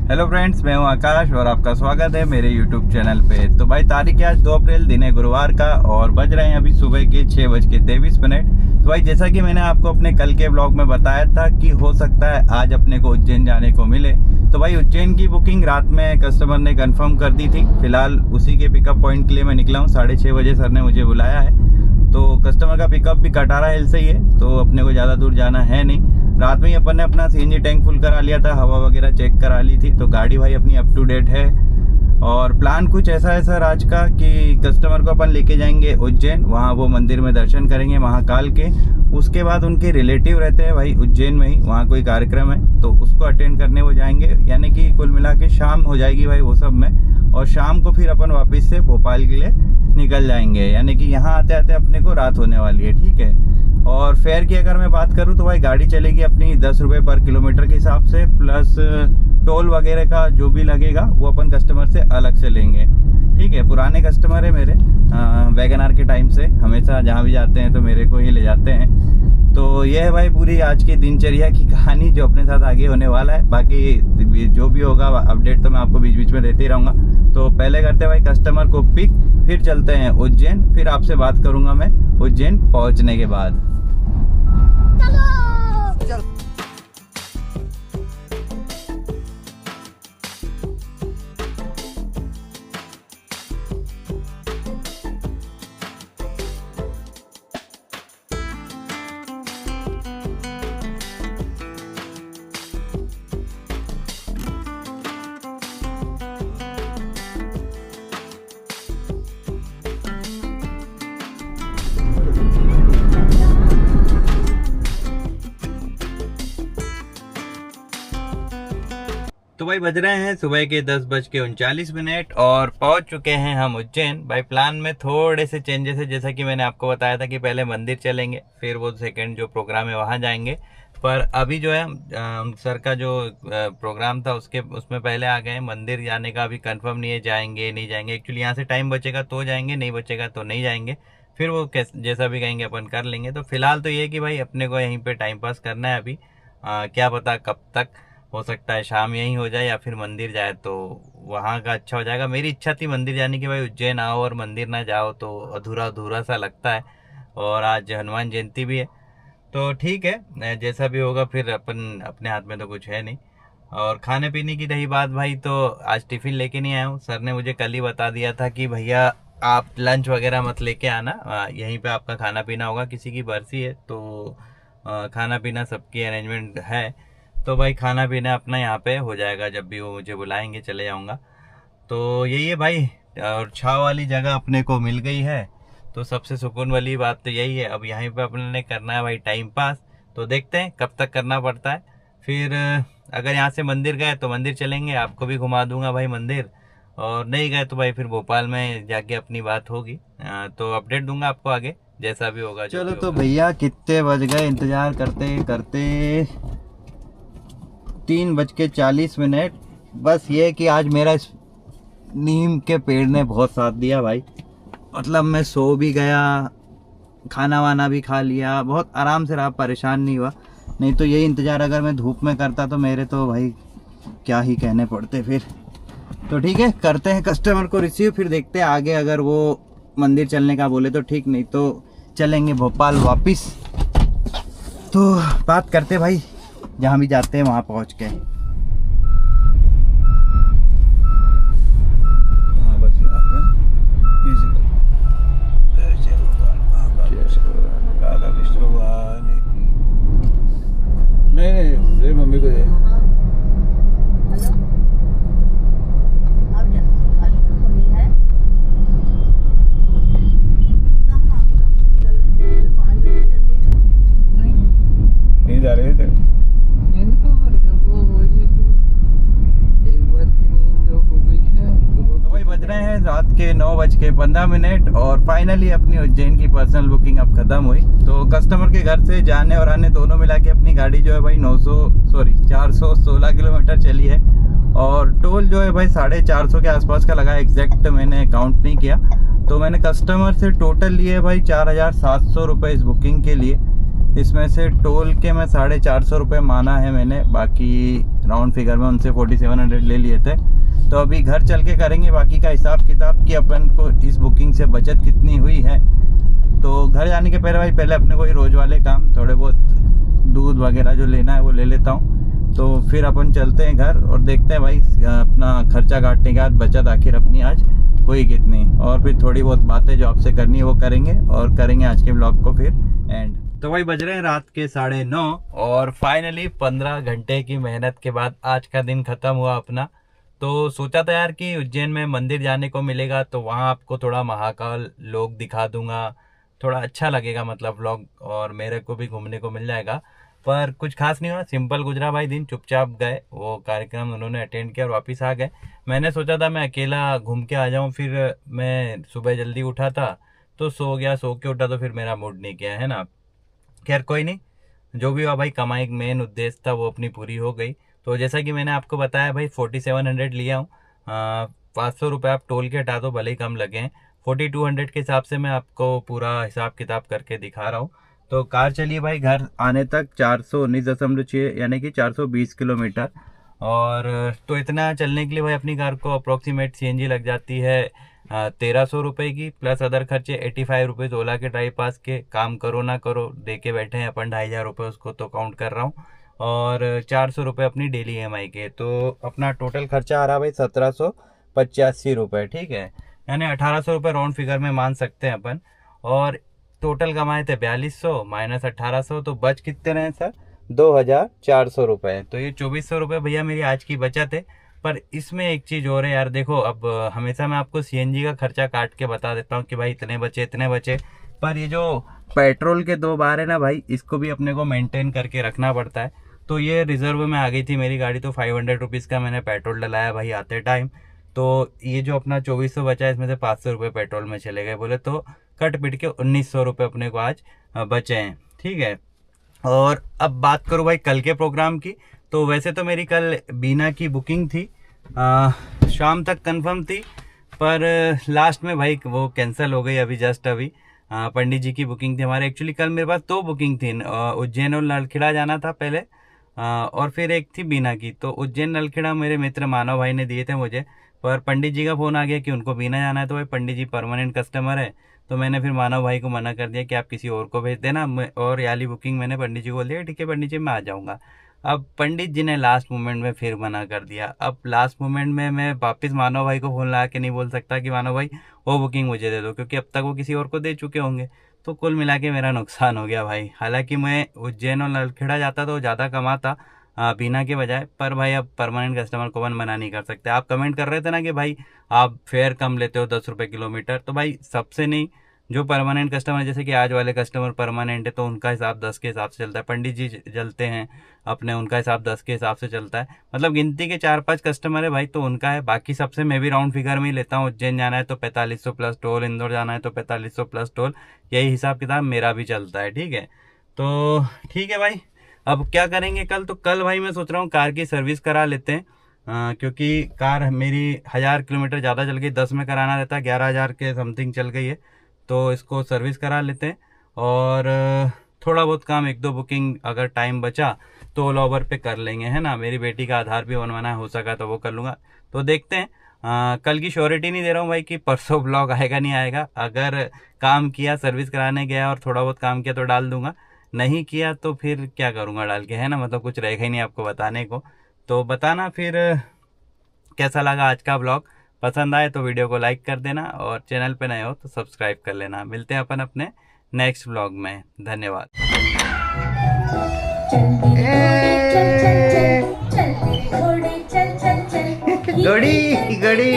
Hello friends, मैं हूं आकाश और आपका स्वागत है मेरे यूट्यूब चैनल पे। तो भाई तारीख है आज 2 अप्रैल, दिन है गुरुवार का और बज रहे हैं अभी सुबह के 6:23। तो भाई जैसा कि मैंने आपको अपने कल के ब्लॉग में बताया था कि हो सकता है आज अपने को उज्जैन जाने को मिले। तो भाई उज्जैन की बुकिंग रात में कस्टमर ने कंफर्म कर दी थी। फिलहाल उसी के पिकअप पॉइंट के लिए मैं निकला हूँ। 6:30 बजे सर ने मुझे बुलाया है। तो कस्टमर का पिकअप भी कटारा हिल से ही है, तो अपने को ज़्यादा दूर जाना है नहीं। रात में ही अपन ने अपना सीएनजी टैंक फुल करा लिया था, हवा वगैरह चेक करा ली थी। तो गाड़ी भाई अपनी अप टू डेट है। और प्लान कुछ ऐसा है सर आज का कि कस्टमर को अपन लेके जाएंगे उज्जैन, वहाँ वो मंदिर में दर्शन करेंगे महाकाल के। उसके बाद उनके रिलेटिव रहते हैं भाई उज्जैन में ही, वहाँ कोई कार्यक्रम है तो उसको अटेंड करने वो जाएंगे। यानी कि कुल मिला के शाम हो जाएगी भाई वो सब में। और शाम को फिर अपन वापस से भोपाल के लिए निकल जाएंगे। यानी कि यहाँ आते आते अपने को रात होने वाली है, ठीक है। और फेयर की अगर मैं बात करूँ तो भाई गाड़ी चलेगी अपनी 10 रुपये पर किलोमीटर के हिसाब से, प्लस टोल वगैरह का जो भी लगेगा वो अपन कस्टमर से अलग से लेंगे, ठीक है। पुराने कस्टमर है मेरे, वैगनआर के टाइम से हमेशा जहाँ भी जाते हैं तो मेरे को ही ले जाते हैं। तो ये है भाई पूरी आज की दिनचर्या की कहानी जो अपने साथ आगे होने वाला है। बाकी जो भी होगा अपडेट तो मैं आपको बीच बीच में देते ही रहूँगा। तो पहले करते हैं भाई कस्टमर को पिक, फिर चलते हैं उज्जैन, फिर आपसे बात करूँगा मैं उज्जैन पहुँचने के बाद। चलो। तो भाई बज रहे हैं सुबह के 10:39 और पहुंच चुके हैं हम उज्जैन। भाई प्लान में थोड़े से चेंजेस है, जैसा कि मैंने आपको बताया था कि पहले मंदिर चलेंगे, फिर वो सेकंड जो प्रोग्राम है वहां जाएंगे। पर अभी जो है सर का जो प्रोग्राम था उसमें पहले आ गए। मंदिर जाने का अभी कंफर्म नहीं है, जाएंगे नहीं जाएंगे। एक्चुअली यहाँ से टाइम बचेगा तो जाएंगे, नहीं बचेगा तो नहीं जाएंगे। फिर वो जैसा भी कहेंगे अपन कर लेंगे। तो फिलहाल तो ये है कि भाई अपने को यहीं पे टाइम पास करना है अभी। क्या पता कब तक, हो सकता है शाम यहीं हो जाए या फिर मंदिर जाए तो वहाँ का अच्छा हो जाएगा। मेरी इच्छा थी मंदिर जाने की, भाई उज्जैन आओ और मंदिर ना जाओ तो अधूरा अधूरा सा लगता है। और आज हनुमान जयंती भी है, तो ठीक है जैसा भी होगा। फिर अपन अपने हाथ में तो कुछ है नहीं। और खाने पीने की रही बात भाई, तो आज टिफ़िन लेके नहीं आया हूँ। सर ने मुझे कल ही बता दिया था कि भैया आप लंच वगैरह मत लेके आना, यहीं पे आपका खाना पीना होगा। किसी की बरसी है तो खाना पीना सबकी अरेंजमेंट है। तो भाई खाना पीना अपना यहाँ पे हो जाएगा, जब भी वो मुझे बुलाएंगे चले जाऊँगा। तो यही है भाई। और छाव वाली जगह अपने को मिल गई है, तो सबसे सुकून वाली बात तो यही है। अब यहीं पे अपने ने करना है भाई टाइम पास। तो देखते हैं कब तक करना पड़ता है। फिर अगर यहाँ से मंदिर गए तो मंदिर चलेंगे, आपको भी घुमा दूंगा भाई मंदिर। और नहीं गए तो भाई फिर भोपाल में जाके अपनी बात होगी। तो अपडेट दूंगा आपको आगे जैसा भी होगा। चलो तो भैया कितने बज गए इंतजार करते करते, 3:40। बस ये कि आज मेरा इस नीम के पेड़ ने बहुत साथ दिया भाई। मतलब मैं सो भी गया, खाना वाना भी खा लिया, बहुत आराम से रहा, परेशान नहीं हुआ। नहीं तो यही इंतज़ार अगर मैं धूप में करता तो मेरे तो भाई क्या ही कहने पड़ते फिर। तो ठीक है, करते हैं कस्टमर को रिसीव, फिर देखते हैं आगे। अगर वो मंदिर चलने का बोले तो ठीक, नहीं तो चलेंगे भोपाल वापस। तो बात करते भाई, जहाँ भी जाते हैं वहाँ पहुँच के। नहीं मम्मी को नहीं जा रहे थे। बज रहे हैं रात के 9:15 और फाइनली अपनी उज्जैन की पर्सनल बुकिंग अब खत्म हुई। तो कस्टमर के घर से जाने और आने दोनों मिला के अपनी गाड़ी जो है भाई 416 किलोमीटर चली है। और टोल जो है भाई 450 के आसपास का लगा, एग्जैक्ट मैंने काउंट नहीं किया। तो मैंने कस्टमर से टोटल लिए भाई 4700 रुपये इस बुकिंग के लिए। इसमें से टोल के मैं 450 रुपये माना है मैंने, बाकी राउंड फिगर में उनसे 4700 ले लिए थे। तो अभी घर चल के करेंगे बाकी का हिसाब किताब कि अपन को इस बुकिंग से बचत कितनी हुई है। तो घर जाने के पहले अपने को ये रोज़ वाले काम थोड़े बहुत दूध वगैरह जो लेना है वो ले लेता हूँ। तो फिर अपन चलते हैं घर और देखते हैं भाई अपना खर्चा काटने के बाद बचत आखिर अपनी आज हुई कितनी, और फिर थोड़ी बहुत बातें जो आपसे करनी है वो करेंगे और करेंगे आज के ब्लॉग को फिर एंड। तो भाई बज रहे हैं रात के 9:30 और फाइनली 15 घंटे की मेहनत के बाद आज का दिन खत्म हुआ अपना। तो सोचा था यार कि उज्जैन में मंदिर जाने को मिलेगा तो वहाँ आपको थोड़ा महाकाल लोग दिखा दूंगा, थोड़ा अच्छा लगेगा मतलब व्लॉग, और मेरे को भी घूमने को मिल जाएगा। पर कुछ खास नहीं हुआ, सिंपल गुजरा भाई दिन। चुपचाप गए, वो कार्यक्रम उन्होंने अटेंड किया और वापस आ गए। मैंने सोचा था मैं अकेला घूम के आ जाऊं, फिर मैं सुबह जल्दी उठा था तो सो गया, सो के उठा तो फिर मेरा मूड नहीं किया, है ना। खैर कोई नहीं, जो भी हुआ भाई, कमाई मेन उद्देश्य था वो अपनी पूरी हो गई। तो जैसा कि मैंने आपको बताया भाई 4700 लिया हूँ, 500 रुपये आप टोल के हटा दो, भले ही कम लगे हैं। 4200 के हिसाब से मैं आपको पूरा हिसाब किताब करके दिखा रहा हूँ। तो कार चलिए भाई घर आने तक 419.6 यानी कि 420 किलोमीटर। और तो इतना चलने के लिए भाई अपनी कार को अप्रोक्सीमेट CNG लग जाती है 1300 रुपये की, प्लस अदर खर्चे 85 रुपये ओला के ड्राइव पास के। काम करो ना करो, दे के बैठे हैं अपन 2500 रुपये, उसको तो काउंट कर रहा हूँ, और 400 रुपये अपनी डेली EMI के। तो अपना टोटल खर्चा आ रहा भाई 1785 रुपये, ठीक है, यानी 1800 रुपये राउंड फिगर में मान सकते हैं अपन। और टोटल कमाए थे 4200 माइनस 1800, तो बच कितने रहे सर 2400 रुपये। तो ये 2400 रुपये भैया मेरी आज की बचत है। पर इसमें एक चीज़ और है यार, देखो अब हमेशा मैं आपको CNG का खर्चा काट के बता देता हूँ कि भाई इतने बचे इतने बचे, पर ये जो पेट्रोल के 2 बार है ना भाई, इसको भी अपने को मेंटेन करके रखना पड़ता है। तो ये रिजर्व में आ गई थी मेरी गाड़ी, तो 500 रुपीज़ का मैंने पेट्रोल डलाया भाई आते टाइम। तो ये जो अपना 2400 बचा है, इसमें से 500 रुपये पेट्रोल में चले गए, बोले तो कट पिट के 1900 रुपये अपने को आज बचे हैं, ठीक है। और अब बात करूँ भाई कल के प्रोग्राम की, तो वैसे तो मेरी कल बीना की बुकिंग थी, शाम तक कंफर्म थी, पर लास्ट में भाई वो कैंसिल हो गई अभी जस्ट अभी। पंडित जी की बुकिंग थी हमारे, एक्चुअली कल मेरे पास 2 बुकिंग थी, उज्जैन और नलखेड़ा जाना था पहले, और फिर एक थी बीना की। तो उज्जैन नलखेड़ा मेरे मित्र मानव भाई ने दिए थे मुझे, पर पंडित जी का फ़ोन आ गया कि उनको बीना जाना है। तो भाई पंडित जी परमानेंट कस्टमर है, तो मैंने फिर मानव भाई को मना कर दिया कि आप किसी और को भेज देना, और याली बुकिंग मैंने पंडित जी को बोल दिया ठीक है पंडित जी मैं आ जाऊँगा। अब पंडित जी ने लास्ट मोमेंट में फिर मना कर दिया। अब लास्ट मोमेंट में मैं वापस मानव भाई को फ़ोन लगा के नहीं बोल सकता कि मानव भाई वो बुकिंग मुझे दे दो, क्योंकि अब तक वो किसी और को दे चुके होंगे। तो कुल मिला के मेरा नुकसान हो गया भाई। हालांकि मैं उज्जैन और नलखेड़ा जाता तो ज़्यादा कमाता बीना के बजाय, पर भाई अब परमानेंट कस्टमर को मना नहीं कर सकते। आप कमेंट कर रहे थे ना कि भाई आप फेयर कम लेते हो 10 रुपये किलोमीटर, तो भाई सबसे नहीं, जो परमानेंट कस्टमर जैसे कि आज वाले कस्टमर परमानेंट है तो उनका हिसाब 10 के हिसाब से चलता है। पंडित जी जलते हैं अपने, उनका हिसाब 10 के हिसाब से चलता है। मतलब गिनती के 4-5 कस्टमर है भाई तो उनका है, बाकी सबसे मैं भी राउंड फिगर में ही लेता हूँ। उज्जैन जाना है तो 4500 प्लस टोल, इंदौर जाना है तो 4500 प्लस टोल, यही हिसाब किताब मेरा भी चलता है, ठीक है। तो ठीक है भाई, अब क्या करेंगे कल, तो कल भाई मैं सोच रहा हूँ कार की सर्विस करा लेते हैं, क्योंकि कार मेरी 1000 किलोमीटर ज़्यादा चल गई, 10 में कराना रहता है, 11,000 के समथिंग चल गई है, तो इसको सर्विस करा लेते हैं। और थोड़ा बहुत काम 1-2 बुकिंग अगर टाइम बचा तो ओला उबर पे कर लेंगे, है ना। मेरी बेटी का आधार भी बनवाना हो सका तो वो कर लूँगा। तो देखते हैं, कल की श्योरिटी नहीं दे रहा हूँ भाई कि परसों ब्लॉग आएगा नहीं आएगा। अगर काम किया, सर्विस कराने गया और थोड़ा बहुत काम किया तो डाल दूंगा, नहीं किया तो फिर क्या करूँगा डाल के, है ना। मतलब कुछ रहेगा ही नहीं आपको बताने को। तो बताना फिर कैसा लगा आज का ब्लॉग। पसंद आए तो वीडियो को लाइक कर देना, और चैनल पे नए हो तो सब्सक्राइब कर लेना। मिलते हैं अपन अपने नेक्स्ट ब्लॉग में, धन्यवाद। घोड़ी घोड़ी